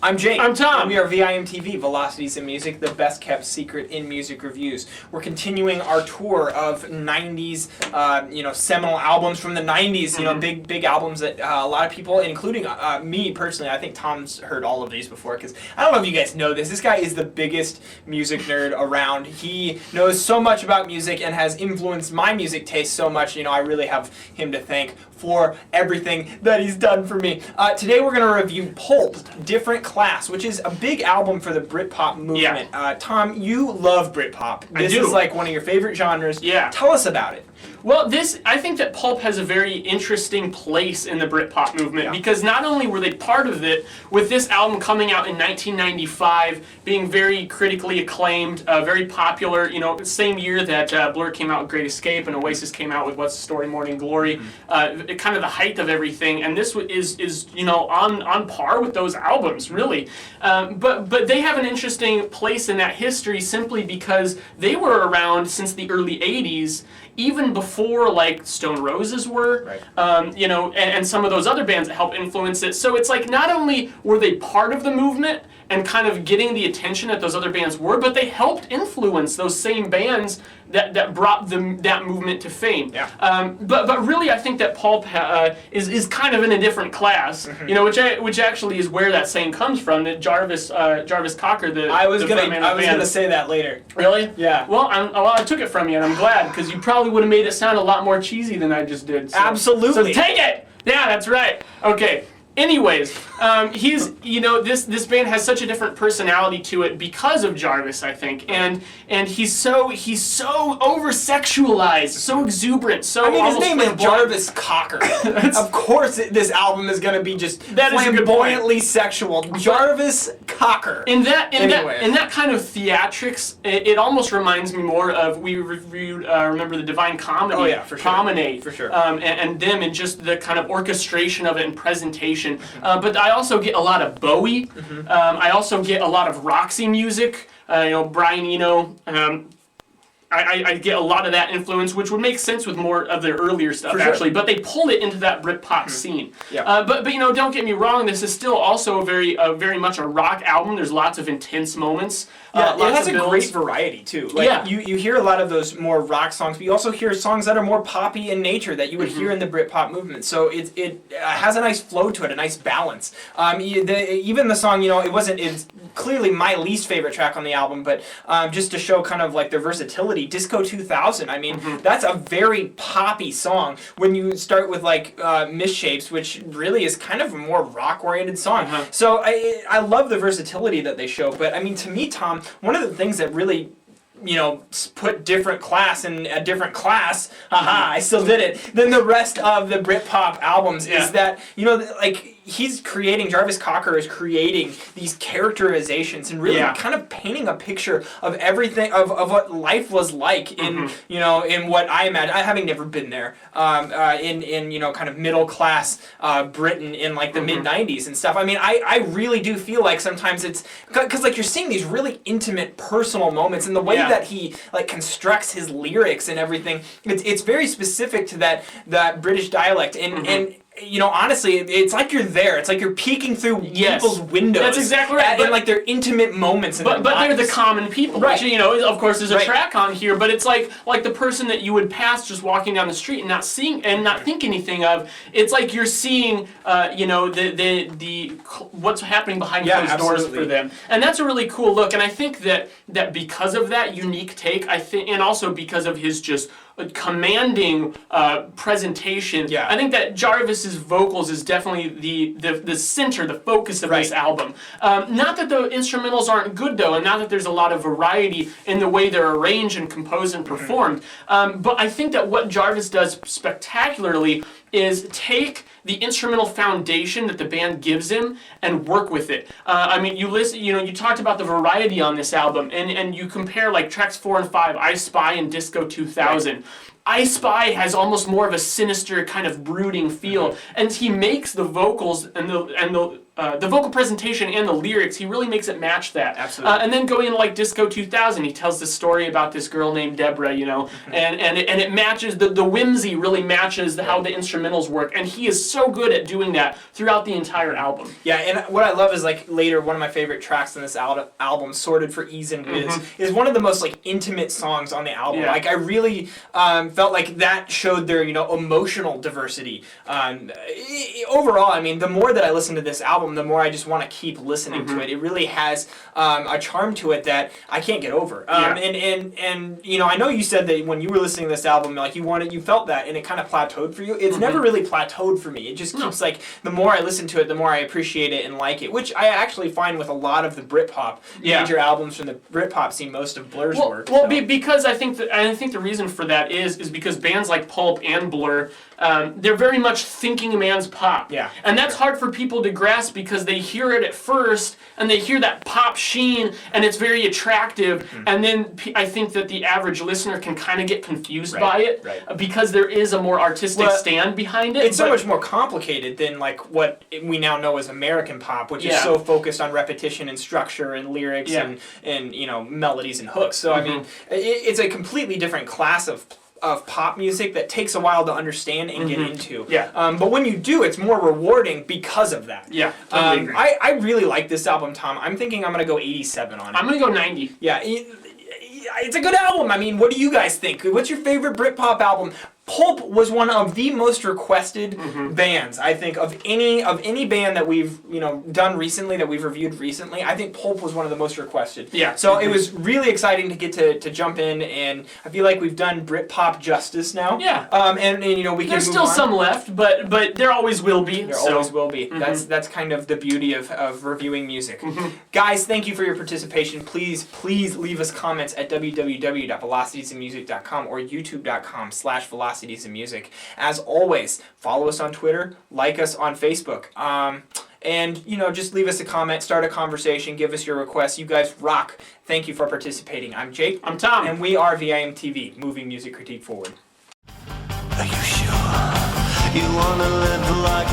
I'm Jake. I'm Tom. And we are VIMTV, Velocities in Music, the best kept secret in music reviews. We're continuing our tour of 90s, seminal albums from the 90s, big albums that a lot of people, including me personally, I think Tom's heard all of these before, because I don't know if you guys know this. This guy is the biggest music nerd around. He knows so much about music and has influenced my music taste so much. I really have him to thank for everything that he's done for me. Today we're going to review Pulp, Different Class, which is a big album for the Brit-pop movement. Yeah. Tom, you love Brit-pop. This is like one of your favorite genres. Yeah. Tell us about it. Well, I think that Pulp has a very interesting place in the Britpop movement because not only were they part of it, with this album coming out in 1995, being very critically acclaimed, very popular, same year that Blur came out with Great Escape and Oasis came out with What's the Story, Morning Glory, kind of the height of everything, and this is on par with those albums, really. But they have an interesting place in that history simply because they were around since the early 80s, even before like Stone Roses were, and some of those other bands that helped influence it. So it's like not only were they part of the movement and kind of getting the attention that those other bands were, but they helped influence those same bands that brought that movement to fame. Yeah. But really, I think that Pulp is kind of in a different class, which actually is where that saying comes from. That Jarvis Cocker, I was gonna say that later. Really? Yeah. Well, I took it from you, and I'm glad because you probably would have made it sound a lot more cheesy than I just did. So. Absolutely. So take it. Yeah, that's right. Okay. Anyways, this band has such a different personality to it because of Jarvis, I think, and he's so over-sexualized, so exuberant, so. I mean, his name is Jarvis Cocker. Of course, this album is going to be just flamboyantly sexual. Jarvis Cocker. In that kind of theatrics, it almost reminds me more of we reviewed. Remember the Divine Comedy? Oh yeah, for sure. Promenade, for sure. And them and just the kind of orchestration of it and presentation. But I also get a lot of Bowie. I also get a lot of Roxy music. Brian Eno. I get a lot of that influence, which would make sense with more of their earlier stuff, actually. But they pulled it into that Britpop scene. Yeah. But don't get me wrong. This is still also very much a rock album. There's lots of intense moments. Yeah, it has a great variety too. Like you hear a lot of those more rock songs, but you also hear songs that are more poppy in nature that you would hear in the Britpop movement. So it has a nice flow to it, a nice balance. Even the song, it's clearly my least favorite track on the album, but just to show kind of like their versatility, Disco 2000. I mean, that's a very poppy song. When you start with like Misshapes, which really is kind of a more rock-oriented song. So I love the versatility that they show. But I mean, to me, Tom, one of the things that really put Different Class in a different class, I still did it, than the rest of the Britpop albums is that, Jarvis Cocker is creating these characterizations and really kind of painting a picture of everything, of what life was like in, in what I imagine, having never been there, in kind of middle class Britain in like the mid-90s and stuff. I mean, I really do feel like sometimes it's, because like you're seeing these really intimate personal moments and the way that he like constructs his lyrics and everything, it's very specific to that British dialect and honestly, it's like you're there. It's like you're peeking through people's windows. That's exactly right. And like their intimate moments. But they're the common people. Right. Which, of course, there's a track on here, but it's like the person that you would pass just walking down the street and not seeing and not think anything of. It's like you're seeing, the what's happening behind closed doors for them, and that's a really cool look. And I think that because of that unique take, and also because of his just commanding presentation. Yeah. I think that Jarvis's vocals is definitely the center, the focus of this album. Not that the instrumentals aren't good though, and not that there's a lot of variety in the way they're arranged and composed and performed. But I think that what Jarvis does spectacularly is take the instrumental foundation that the band gives him and work with it. I mean, you listen, you talked about the variety on this album, and you compare like tracks 4 and 5, I Spy and Disco 2000. Right. I Spy has almost more of a sinister kind of brooding feel, and he makes the vocals and the the vocal presentation and the lyrics, he really makes it match that. Absolutely. And then going into like Disco 2000, he tells this story about this girl named Deborah, you know, and it matches, the whimsy really matches how the instrumentals work, and he is so good at doing that throughout the entire album. Yeah, and what I love is like later, one of my favorite tracks in this album, Sorted for Ease and Wiz, is one of the most like intimate songs on the album. Yeah. Like I really felt like that showed their, you know, emotional diversity. Overall, I mean, the more that I listen to this album, the more I just want to keep listening to it. It really has a charm to it that I can't get over. And you know, I know you said that when you were listening to this album, like you felt that, and it kind of plateaued for you. It's never really plateaued for me. It just keeps like, the more I listen to it, the more I appreciate it and like it, which I actually find with a lot of the Britpop major albums from the Britpop scene, most of Blur's work. Well, because I think the reason for that is because bands like Pulp and Blur, they're very much thinking man's pop. Yeah. And that's hard for people to grasp because they hear it at first and they hear that pop sheen and it's very attractive, and then I think that the average listener can kind of get confused by it because there is a more artistic stand behind it. It's so much more complicated than like what we now know as American pop, which is so focused on repetition and structure and lyrics and you know, melodies and hooks. So I mean, it's a completely different class of pop music that takes a while to understand and get into. But when you do, it's more rewarding because of that. Yeah, totally agree. I really like this album, Tom. I'm thinking I'm going to go 87 on it. I'm going to go 90. Yeah, it's a good album. I mean, what do you guys think? What's your favorite Britpop album? Pulp was one of the most requested bands, I think, of any band that we've, you know, done recently, that we've reviewed recently. I think Pulp was one of the most requested. Yeah. So it was really exciting to get to jump in, and I feel like we've done Britpop justice now. Yeah. And you know, we can There's move still on. some left, but there always will be. There always will be. That's kind of the beauty of reviewing music. Guys, thank you for your participation. Please leave us comments at www.velocitiesandmusic.com or youtube.com/velocities and music. As always, follow us on Twitter, like us on Facebook, and you know, just leave us a comment, start a conversation, give us your requests. You guys rock. Thank you for participating. I'm Jake. I'm Tom. And we are VIM TV, moving music critique forward. Are you sure you wanna live like